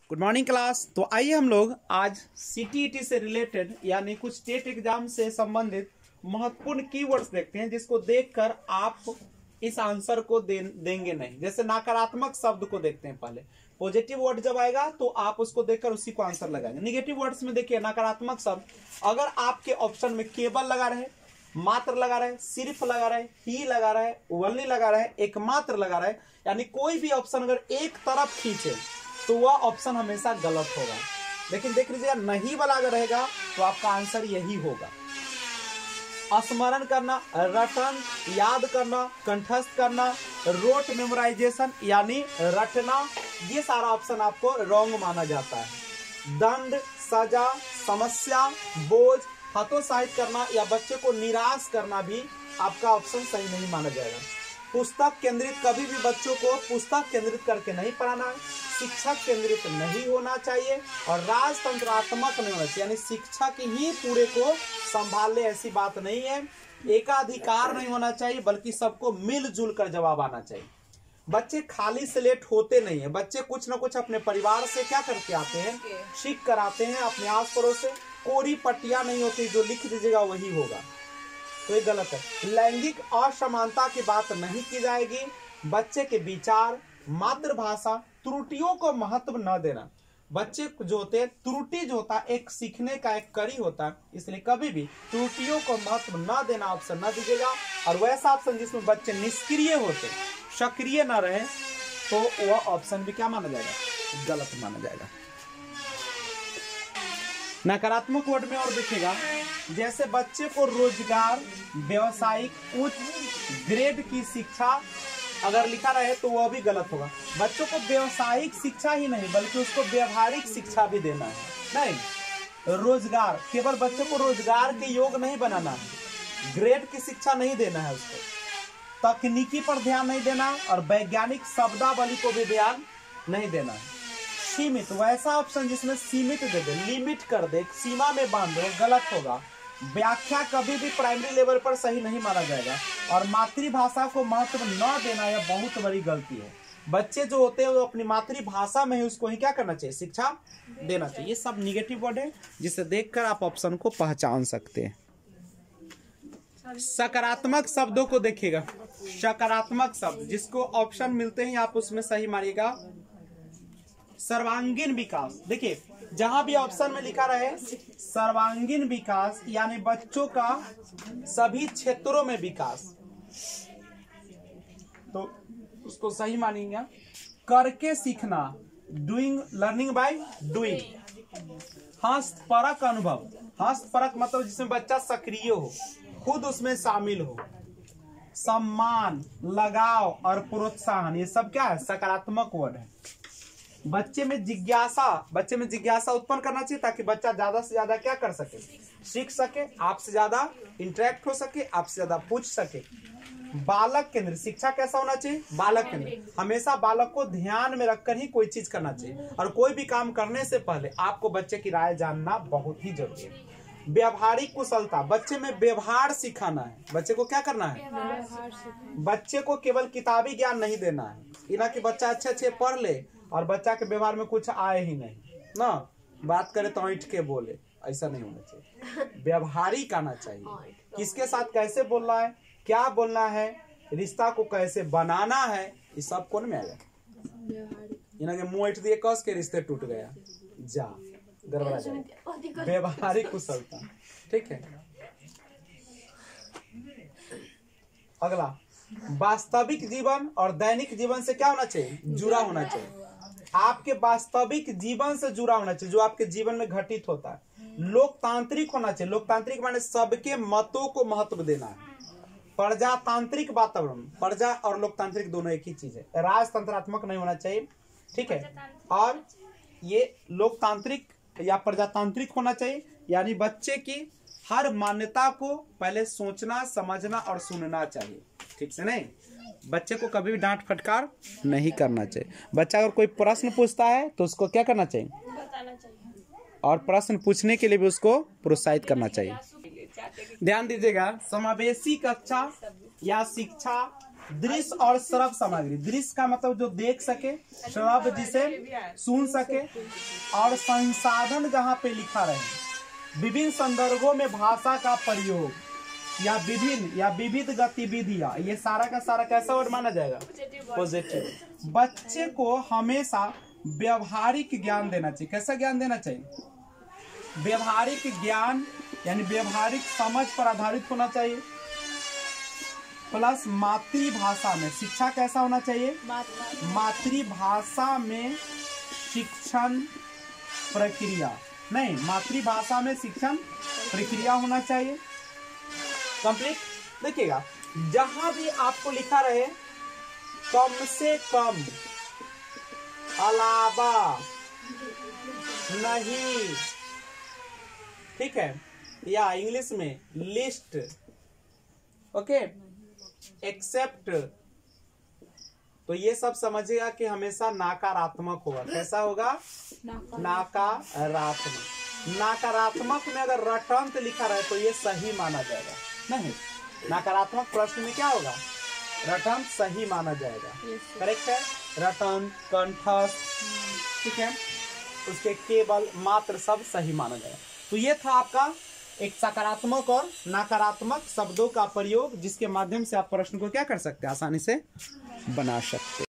Good morning class. तो आइए हम लोग आज सीटीईटी से रिलेटेड यानी कुछ स्टेट एग्जाम से संबंधित महत्वपूर्ण कीवर्ड्स देखते हैं, जिसको देखकर आप इस आंसर को देंगे नहीं। जैसे नकारात्मक शब्द को देखते हैं, पहले पॉजिटिव वर्ड जब आएगा तो आप उसको देखकर उसी को आंसर लगाएंगे। निगेटिव वर्ड्स में देखिए नकारात्मक शब्द अगर आपके ऑप्शन में केवल लगा रहे, मात्र लगा रहे, सिर्फ लगा रहे, ही लगा रहे, ओनली लगा रहे, एकमात्र लगा रहे, यानी कोई भी ऑप्शन अगर एक तरफ खींचे तो वह ऑप्शन हमेशा गलत होगा। लेकिन देख लीजिएगा नहीं वाला अगर रहेगा तो आपका आंसर यही होगा। स्मरण करना, रटन, याद करना, कंठस्थ करना, रोट मेमोराइजेशन यानी रटना, ये सारा ऑप्शन आपको रॉन्ग माना जाता है। दंड, सजा, समस्या, बोझ, हतोत्साहित करना या बच्चे को निराश करना भी आपका ऑप्शन सही नहीं माना जाएगा। पुस्तक केंद्रित, कभी भी बच्चों को पुस्तक केंद्रित करके नहीं पढ़ाना है। शिक्षक केंद्रित नहीं होना चाहिए और राजतंत्रात्मक नहीं होना चाहिए, यानी शिक्षक ही पूरे को संभाल ले, ऐसी बात नहीं है। एकाधिकार नहीं होना चाहिए, बल्कि सबको मिलजुल कर जवाब आना चाहिए। बच्चे खाली स्लेट होते नहीं है, बच्चे कुछ ना कुछ अपने परिवार से क्या करके आते हैं, सीख कर आते हैं, अपने आस पड़ोस से। कोरी पट्टियां नहीं होती, जो लिख दीजिएगा वही होगा, तो ये गलत है। लैंगिक असमानता की बात नहीं की जाएगी। बच्चे के विचार, मातृभाषा, त्रुटियों को महत्व न देना। बच्चे जो होते हैं, त्रुटि जो होता है एक सीखने का एक कड़ी होता है, इसलिए कभी भी त्रुटियों को महत्व न देना ऑप्शन न दीजिएगा। और वैसा ऑप्शन जिसमें बच्चे निष्क्रिय होते, सक्रिय न रहे, तो वह ऑप्शन भी क्या माना जाएगा, गलत माना जाएगा। नकारात्मक वर्ड में और दिखेगा, जैसे बच्चे को रोजगार, व्यवसायिक, उच्च ग्रेड की शिक्षा अगर लिखा रहे तो वह भी गलत होगा। बच्चों को व्यवसायिक शिक्षा ही नहीं बल्कि उसको व्यवहारिक शिक्षा भी देना है। नहीं, रोजगार, केवल बच्चों को रोजगार के योग नहीं बनाना है, ग्रेड की शिक्षा नहीं देना है उसको, तकनीकी पर ध्यान नहीं देना और वैज्ञानिक शब्दावली को भी ध्यान नहीं देना है। सीमित, वैसा ऑप्शन जिसमें सीमित दे दे, लिमिट कर दे, सीमा में बांध दे, गलत होगा। व्याख्या कभी भी प्राइमरी लेवल पर सही नहीं माना जाएगा। और मातृभाषा को महत्व न देना यह बहुत बड़ी गलती है। बच्चे जो होते हैं वो अपनी मातृभाषा में ही उसको ही क्या करना चाहिए, शिक्षा देना चाहिए। ये सब निगेटिव वर्ड है, जिसे देखकर आप ऑप्शन को पहचान सकते हैं। सकारात्मक शब्दों को देखिएगा, सकारात्मक शब्द जिसको ऑप्शन मिलते हैं आप उसमें सही मारिएगा। सर्वांगीण विकास, देखिए जहां भी ऑप्शन में लिखा रहे सर्वांगीण विकास यानी बच्चों का सभी क्षेत्रों में विकास, तो उसको सही मानेंगे। करके सीखना, डूइंग, लर्निंग बाय डूइंग। हस्तपरक अनुभव, हस्तपरक मतलब जिसमें बच्चा सक्रिय हो, खुद उसमें शामिल हो। सम्मान, लगाव और प्रोत्साहन, ये सब क्या है, सकारात्मक वर्ड है। बच्चे में जिज्ञासा उत्पन्न करना चाहिए ताकि बच्चा ज्यादा से ज्यादा क्या कर सके, सीख सके, आपसे ज्यादा इंटरेक्ट हो सके, आपसे ज्यादा पूछ सके। बालक केंद्र, शिक्षा कैसा होना चाहिए, बालक केंद्र। हमेशा बालक को ध्यान में रखकर ही कोई चीज करना चाहिए और कोई भी काम करने से पहले आपको बच्चे की राय जानना बहुत ही जरूरी है। व्यवहारिक कुशलता, बच्चे में व्यवहार सिखाना है। बच्चे को क्या करना है, बच्चे को केवल किताबी ज्ञान नहीं देना है, इना कि बच्चा अच्छे पढ़ ले और बच्चा के व्यवहार में कुछ आए ही नहीं ना, बात करे तो ऐंठ के बोले, ऐसा नहीं होना चाहिए। व्यवहारिक आना चाहिए, किसके साथ कैसे बोलना है, क्या बोलना है, रिश्ता को कैसे बनाना है, ये सब कौन में आएगा। इना के मुंह ऐंठ दिए कस के रिश्ते टूट गया, जा गड़बड़ा जाएगा। व्यवहारिक कुशलता, ठीक है। अगला, वास्तविक जीवन और दैनिक जीवन से क्या होना चाहिए, जुड़ा होना चाहिए। आपके वास्तविक जीवन से जुड़ा होना चाहिए, जो आपके जीवन में घटित होता है। लोकतांत्रिक होना चाहिए, लोकतांत्रिक माने सबके मतों को महत्व देना है। प्रजातांत्रिक वातावरण, प्रजा और लोकतांत्रिक दोनों एक ही चीज है। राजतंत्रात्मक नहीं होना चाहिए, ठीक है। और ये लोकतांत्रिक या प्रजातांत्रिक होना चाहिए, यानी बच्चे की हर मान्यता को पहले सोचना, समझना और सुनना चाहिए, ठीक से। नहीं, बच्चे को कभी भी डांट फटकार नहीं करना चाहिए। बच्चा अगर कोई प्रश्न पूछता है तो उसको क्या करना चाहिए, बताना चाहिए, और प्रश्न पूछने के लिए भी उसको प्रोत्साहित करना चाहिए। ध्यान दीजिएगा, समावेशी कक्षा या शिक्षा दृश्य और श्रव्य सामग्री। दृश्य का मतलब जो देख सके, श्रव्य जिसे सुन सके, और संसाधन जहां पे लिखा रहे। विभिन्न संदर्भों में भाषा का प्रयोग या विभिन्न या विविध गतिविधियां, ये सारा का सारा कैसा वर्ड माना जाएगा? पॉजिटिव। बच्चे को हमेशा व्यवहारिक ज्ञान देना चाहिए। कैसा ज्ञान देना चाहिए? व्यवहारिक ज्ञान यानी व्यवहारिक समझ पर आधारित होना चाहिए। प्लस मातृभाषा में शिक्षा कैसा होना चाहिए? मातृभाषा में शिक्षण प्रक्रिया, नहीं, मातृभाषा में शिक्षण प्रक्रिया होना चाहिए। कंप्लीट। देखिएगा, जहां भी आपको लिखा रहे कम से कम, अलावा, नहीं, ठीक है, या इंग्लिश में लिस्ट, ओके, एक्सेप्ट, तो ये सब समझिएगा कि हमेशा नकारात्मक होगा। कैसा होगा? नकारात्मक। नकारात्मक में अगर रटंत लिखा रहे तो ये सही माना जाएगा। नहीं, नकारात्मक प्रश्न में क्या होगा? रटंत सही माना जाएगा। करेक्ट है? रटंत, कंठस्थ, ठीक है, उसके केवल, मात्र सब सही माना जाएगा। तो ये था आपका एक सकारात्मक और नकारात्मक शब्दों का प्रयोग, जिसके माध्यम से आप प्रश्न को क्या कर सकते हैं? आसानी से बना सकते हैं।